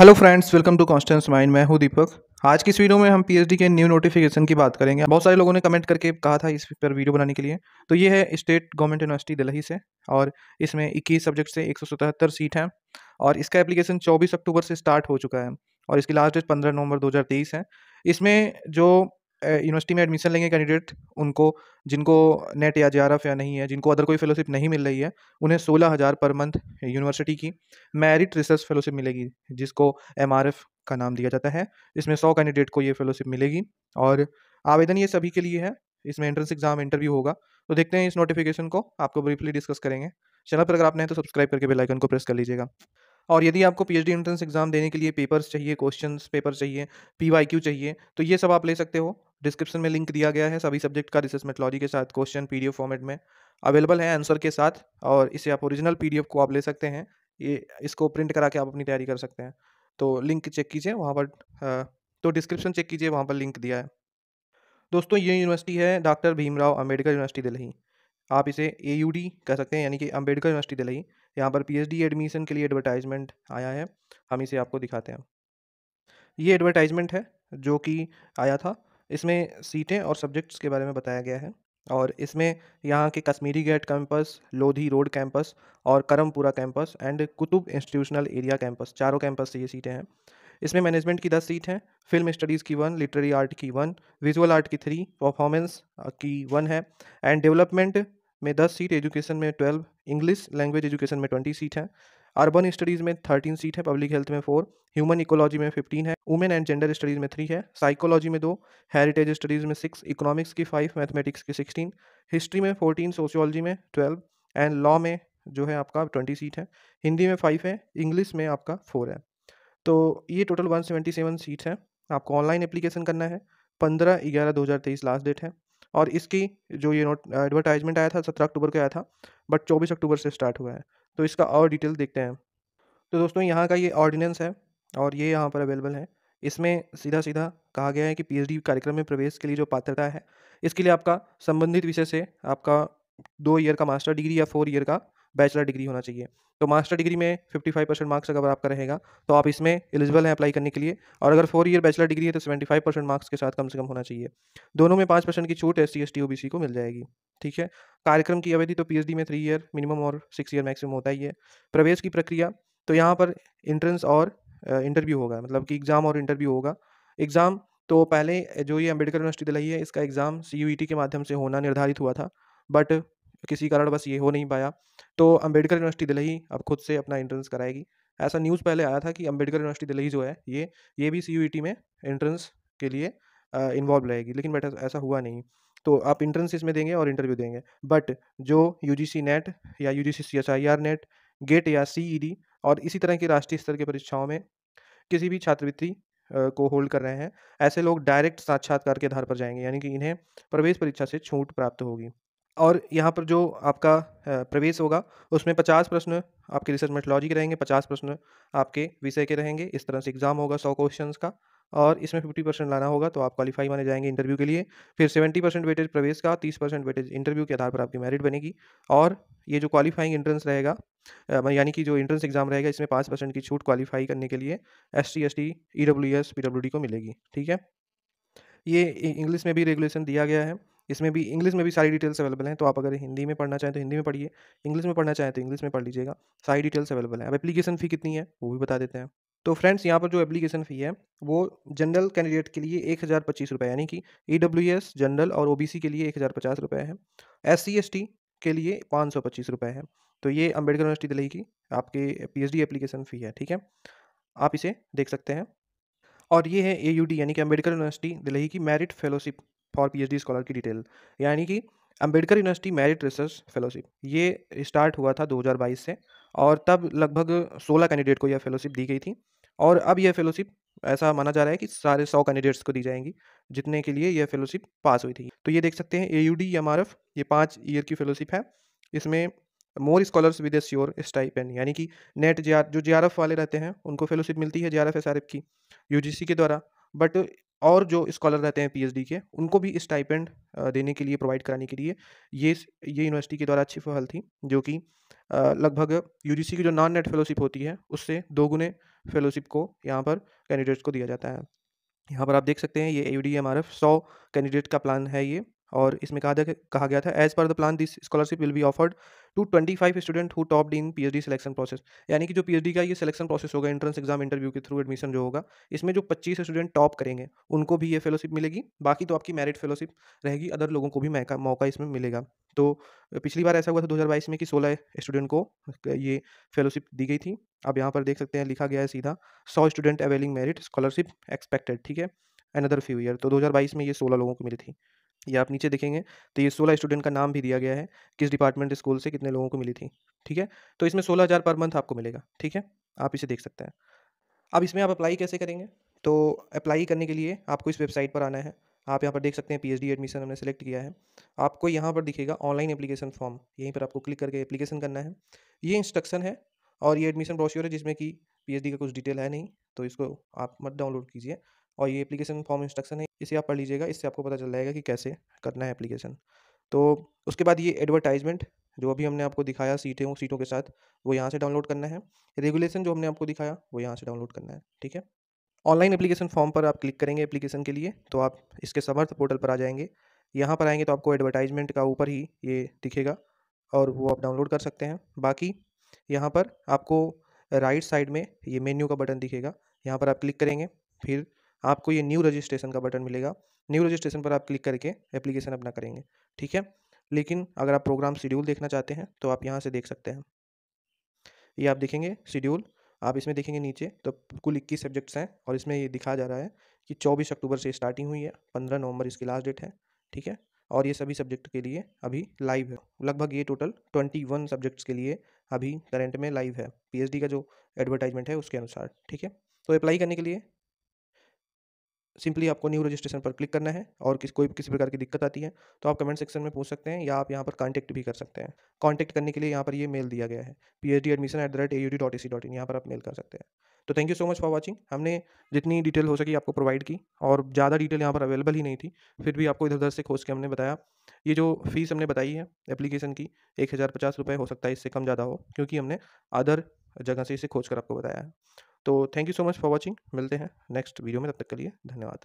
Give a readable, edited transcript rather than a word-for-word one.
Hello friends, welcome to Constance mind. मैं हूं दीपक। आज की इस वीडियो में हम पीएचडी के न्यू नोटिफिकेशन की बात करेंगे। बहुत सारे लोगों ने कमेंट करके कहा था इस पर वीडियो बनाने के लिए। तो ये है स्टेट गवर्नमेंट यूनिवर्सिटी दिल्ली से, और इसमें 21 सब्जेक्ट से 177 सीट हैं, और इसका एप्लीकेशन 24 अक्टूबर से स्टार्ट हो चुका है, और इसकी लास्ट डेट 15 नवंबर 2023 है। इसमें जो यूनिवर्सिटी में एडमिशन लेंगे कैंडिडेट, उनको जिनको नेट या जेआरएफ या नहीं है, जिनको अदर कोई फेलोशिप नहीं मिल रही है, उन्हें 16,000 पर मंथ यूनिवर्सिटी की मेरिट रिसर्च फेलोशिप मिलेगी, जिसको एमआरएफ का नाम दिया जाता है। इसमें 100 कैंडिडेट को ये फेलोशिप मिलेगी, और आवेदन ये सभी के लिए है। इसमें एंट्रेंस एग्जाम इंटरव्यू होगा। तो देखते हैं इस नोटिफिकेशन को, आपको ब्रीफली डिस्कस करेंगे। चैनल पर अगर आप नए हैं तो सब्सक्राइब करके बेल आइकन को प्रेस कर लीजिएगा। और यदि आपको पीएचडी एंट्रेंस एग्जाम देने के लिए पेपर्स चाहिए, क्वेश्चंस पेपर चाहिए, पीवाईक्यू चाहिए, तो ये सब आप ले सकते हो। डिस्क्रिप्शन में लिंक दिया गया है। सभी सब्जेक्ट का रिसर्च मेथोलॉजी के साथ क्वेश्चन पीडीएफ फॉर्मेट में अवेलेबल है, आंसर के साथ। और इसे आप ओरिजिनल पीडीएफ को आप ले सकते हैं। ये इसको प्रिंट करा के आप अपनी तैयारी कर सकते हैं। तो लिंक चेक कीजिए वहाँ पर, तो डिस्क्रिप्शन चेक कीजिए, वहाँ पर लिंक दिया है। दोस्तों, ये यूनिवर्सिटी है डॉक्टर भीमराव अंबेडकर यूनिवर्सिटी दिल्ली। आप इसे एयूडी कह सकते हैं, यानी कि अंबेडकर यूनिवर्सिटी दिल्ली। यहाँ पर पीएचडी एडमिशन के लिए एडवर्टाइजमेंट आया है। हम इसे आपको दिखाते हैं। ये एडवर्टाइजमेंट है जो कि आया था। इसमें सीटें और सब्जेक्ट्स के बारे में बताया गया है, और इसमें यहाँ के Kashmiri gate campus, Lodhi road campus, और Karampura campus and Qutub institutional area campus, चारों कैंपस से ये सीटें हैं। इसमें मैनेजमेंट की 10 सीट हैं, फिल्म स्टडीज़ की 1, लिटरेरी आर्ट की 1, विजुअल आर्ट की 3, परफॉर्मेंस की 1 है, एंड डेवलपमेंट में 10 सीट, एजुकेशन में 12, इंग्लिश लैंग्वेज एजुकेशन में 20 सीट हैं, अर्बन स्टडीज़ में 13 सीट है, पब्लिक हेल्थ में 4, ह्यूमन इकोलॉजी में 15 है, वुमेन एंड जेंडर स्टडीज़ में 3 है, साइकोलॉजी में 2, हेरिटेज स्टडीज़ में 6, इकोनॉमिक्स की 5, मैथमेटिक्स की 16, हिस्ट्री में 14, सोशियोलॉजी में 12, एंड लॉ में जो है आपका 20 सीट है, हिंदी में 5 है, इंग्लिश में आपका 4 है। तो ये टोटल 177 सीट्स हैं। आपको ऑनलाइन एप्लीकेशन करना है। 15/11/2023 लास्ट डेट है, और इसकी जो ये नोट एडवर्टाइजमेंट आया था 17 अक्टूबर को आया था, बट 24 अक्टूबर से स्टार्ट हुआ है। तो इसका और डिटेल देखते हैं। तो दोस्तों, यहाँ का ये ऑर्डिनेंस है, और ये यहाँ पर अवेलेबल है। इसमें सीधा-सीधा कहा गया है कि पीएचडी कार्यक्रम में प्रवेश के लिए जो पात्रता है, इसके लिए आपका संबंधित विषय से आपका 2 ईयर का मास्टर डिग्री या 4 ईयर का बैचलर डिग्री होना चाहिए। तो मास्टर डिग्री में 55% मार्क्स अगर आपका रहेगा, तो आप इसमें एलिजिबल हैं अप्लाई करने के लिए। और अगर 4 ईयर बैचलर डिग्री है तो 75% मार्क्स के साथ कम से कम होना चाहिए। दोनों में 5% की छूट एससी, एसटी, ओबीसी को मिल जाएगी। ठीक है? कार्यक्रम की अवधि तो पीएचडी में 3 ईयर मिनिमम और 6 ईयर मैक्सिमम होता ही है। प्रवेश की प्रक्रिया, तो यहाँ पर एंट्रेंस और इंटरव्यू होगा, मतलब कि एग्ज़ाम और इंटरव्यू होगा। एग्ज़ाम तो पहले जो ये अंबेडकर यूनिवर्सिटी दिल्ली है, इसका एग्ज़ाम सीयूईटी के माध्यम से होना निर्धारित हुआ था, बट किसी कारणवश ये हो नहीं पाया। तो अंबेडकर यूनिवर्सिटी दिल्ली अब खुद से अपना एंट्रेंस कराएगी। ऐसा न्यूज़ पहले आया था कि अंबेडकर यूनिवर्सिटी दिल्ली जो है, ये भी सीयूईटी में एंट्रेंस के लिए इन्वॉल्व रहेगी, लेकिन बट ऐसा हुआ नहीं। तो आप एंट्रेंस इसमें देंगे और इंटरव्यू देंगे। बट जो यूजीसी नेट या यूजीसी सीएसआईआर नेट, गेट या सीईडी और इसी तरह की राष्ट्रीय स्तर की परीक्षाओं में किसी भी छात्रवृत्ति को होल्ड कर रहे हैं, ऐसे लोग डायरेक्ट साक्षात्कार के आधार पर जाएँगे, यानी कि इन्हें प्रवेश परीक्षा से छूट प्राप्त होगी। और यहाँ पर जो आपका प्रवेश होगा, उसमें 50 प्रश्न आपके रिसर्च मेथोलॉजी के रहेंगे, 50 प्रश्न आपके विषय के रहेंगे। इस तरह से एग्ज़ाम होगा 100 क्वेश्चंस का, और इसमें 50% लाना होगा तो आप क्वालीफाई माने जाएँगे इंटरव्यू के लिए। फिर 70% वेटेज प्रवेश का, 30% वेटेज इंटरव्यू के आधार पर आपकी मेरिट बनेगी। और ये जो क्वालीफाइंग एंट्रेंस रहेगा, यानी कि जो एंट्रेंस एग्ज़ाम रहेगा, इसमें 5% की छूट क्वालीफाई करने के लिए एससी, एसटी, ईडब्ल्यूएस, पीडब्ल्यूडी को मिलेगी। ठीक है? ये इंग्लिश में भी रेगुलेशन दिया गया है। इसमें भी इंग्लिश में भी सारी डिटेल्स अवेलेबल हैं, तो आप अगर हिंदी में पढ़ना चाहें तो हिंदी में पढ़िए, इंग्लिश में पढ़ना चाहें तो इंग्लिश में पढ़ लीजिएगा। सारी डिटेल्स अवेलेबल हैं। अब एप्लीकेशन फ़ी कितनी है, वो भी बता देते हैं। तो फ्रेंड्स, यहाँ पर जो एप्लीकेशन फ़ी है, वो जनरल कैंडिडेट के लिए ₹1025, यानी कि ईडब्ल्यूएस, जनरल और ओबीसी के लिए ₹1050 है। एससी, एसटी के लिए ₹525 है। तो ये अंबेडकर यूनिवर्सिटी दिल्ली की आपके पीएचडी एप्लीकेशन फ़ी है। ठीक है? आप इसे देख सकते हैं। और ये है एयूडी, यानी कि अंबेडकर यूनिवर्सिटी दिल्ली की merit fellowship for PhD scholar की डिटेल, यानी कि Ambedkar university merit research fellowship ये स्टार्ट हुआ था 2022 से, और तब लगभग 16 कैंडिडेट को यह फेलोशिप दी गई थी। और अब यह फेलोशिप ऐसा माना जा रहा है कि सारे 100 कैंडिडेट्स को दी जाएंगी, जितने के लिए यह फेलोशिप पास हुई थी। तो ये देख सकते हैं एयूडी एमआरएफ, ये 5 ईयर की फेलोशिप है। इसमें more scholars with a sure stipend, यानी कि नेट जे जो जेआरएफ वाले रहते हैं, उनको फेलोशिप मिलती है जेआरएफ एसआरएफ की यूजीसी के द्वारा। बट और जो स्कॉलर रहते हैं पीएचडी के, उनको भी स्टाइपेंड देने के लिए, प्रोवाइड कराने के लिए ये यूनिवर्सिटी के द्वारा अच्छी पहल थी, जो कि लगभग यूजीसी की जो नॉन नेट फेलोशिप होती है, उससे 2 गुने फेलोशिप को यहाँ पर कैंडिडेट्स को दिया जाता है। यहाँ पर आप देख सकते हैं ये AUDMRF 100 कैंडिडेट का प्लान है ये, और इसमें कहा गया था as per the plan this scholarship will be offered to 25 student who topped in PhD selection process. यानी कि जो पीएचडी का ये सिलेक्शन प्रोसेस होगा, एंट्रेंस एग्जाम इंटरव्यू के थ्रू एडमिशन जो होगा, इसमें जो 25 स्टूडेंट टॉप करेंगे उनको भी ये फेलोशिप मिलेगी। बाकी तो आपकी मेरिट फेलोशिप रहेगी, अदर लोगों को भी मौका इसमें मिलेगा। तो पिछली बार ऐसा हुआ था 2022 में कि 16 स्टूडेंट को ये फेलोशिप दी गई थी। अब यहाँ पर देख सकते हैं लिखा गया है सीधा 100 student availing merit scholarship expected, ठीक है, अनदर फ्यू ईयर। तो 2022 में ये 16 लोगों को मिली थी। ये आप नीचे देखेंगे तो ये 16 स्टूडेंट का नाम भी दिया गया है, किस डिपार्टमेंट स्कूल से कितने लोगों को मिली थी, ठीक है। तो इसमें 16,000 पर मंथ आपको मिलेगा, ठीक है, आप इसे देख सकते हैं। अब इसमें आप अप्लाई कैसे करेंगे? तो अप्लाई करने के लिए आपको इस वेबसाइट पर आना है। आप यहाँ पर देख सकते हैं पीएचडी एडमिशन हमने सेलेक्ट किया है। आपको यहाँ पर दिखेगा ऑनलाइन एप्लीकेशन फॉर्म, यहीं पर आपको क्लिक करके एप्लीकेशन करना है। ये इंस्ट्रक्शन है और ये एडमिशन ब्रोश्योर है, जिसमें कि पीएचडी का कुछ डिटेल है नहीं, तो इसको आप मत डाउनलोड कीजिए। और ये एप्लीकेशन फॉर्म इंस्ट्रक्शन है, इसे आप पढ़ लीजिएगा, इससे आपको पता चल जाएगा कि कैसे करना है एप्लीकेशन। तो उसके बाद ये एडवर्टाइजमेंट जो अभी हमने आपको दिखाया सीटों के साथ, वो यहाँ से डाउनलोड करना है। रेगुलेशन जो हमने आपको दिखाया वो यहाँ से डाउनलोड करना है, ठीक है। ऑनलाइन एप्लीकेशन फॉर्म पर आप क्लिक करेंगे एप्लीकेशन के लिए, तो आप इसके समर्थ पोर्टल पर आ जाएंगे। यहाँ पर आएंगे तो आपको एडवर्टाइजमेंट का ऊपर ही ये दिखेगा और वो आप डाउनलोड कर सकते हैं। बाकी यहाँ पर आपको राइट साइड में ये मेन्यू का बटन दिखेगा, यहाँ पर आप क्लिक करेंगे, फिर आपको ये न्यू रजिस्ट्रेशन का बटन मिलेगा। न्यू रजिस्ट्रेशन पर आप क्लिक करके एप्लीकेशन अपना करेंगे, ठीक है। लेकिन अगर आप प्रोग्राम शेड्यूल देखना चाहते हैं तो आप यहाँ से देख सकते हैं। ये आप देखेंगे शेड्यूल, आप इसमें देखेंगे नीचे तो कुल 21 सब्जेक्ट्स हैं, और इसमें ये दिखाया जा रहा है कि 24 अक्टूबर से स्टार्टिंग हुई है, 15 नवंबर इसकी लास्ट डेट है, ठीक है। और ये सभी सब्जेक्ट के लिए अभी लाइव है। लगभग ये टोटल 21 सब्जेक्ट्स के लिए अभी करंट में लाइव है, पीएचडी का जो एडवर्टाइजमेंट है उसके अनुसार, ठीक है। तो अप्लाई करने के लिए सिंपली आपको न्यू रजिस्ट्रेशन पर क्लिक करना है, और कोई किसी प्रकार की दिक्कत आती है तो आप कमेंट सेक्शन में पूछ सकते हैं, या आप यहाँ पर कांटेक्ट भी कर सकते हैं। कांटेक्ट करने के लिए यहाँ पर ये मेल दिया गया है phgadmission@aud.ac.in, यहाँ पर आप मेल कर सकते हैं। तो thank you so much for watching. हमने जितनी डिटेल हो सकी आपको प्रोवाइड की, और ज़्यादा डिटेल यहाँ पर अवेलेबल ही नहीं थी, फिर भी आपको इधर उधर से खोज के हमने बताया। ये जो फीस हमने बताई है एप्लीकेशन की, 1050 रुपये, हो सकता है इससे कम ज़्यादा हो, क्योंकि हमने अदर जगह से इसे खोज कर आपको बताया है। तो thank you so much for watching. मिलते हैं नेक्स्ट वीडियो में, तब तक के लिए धन्यवाद।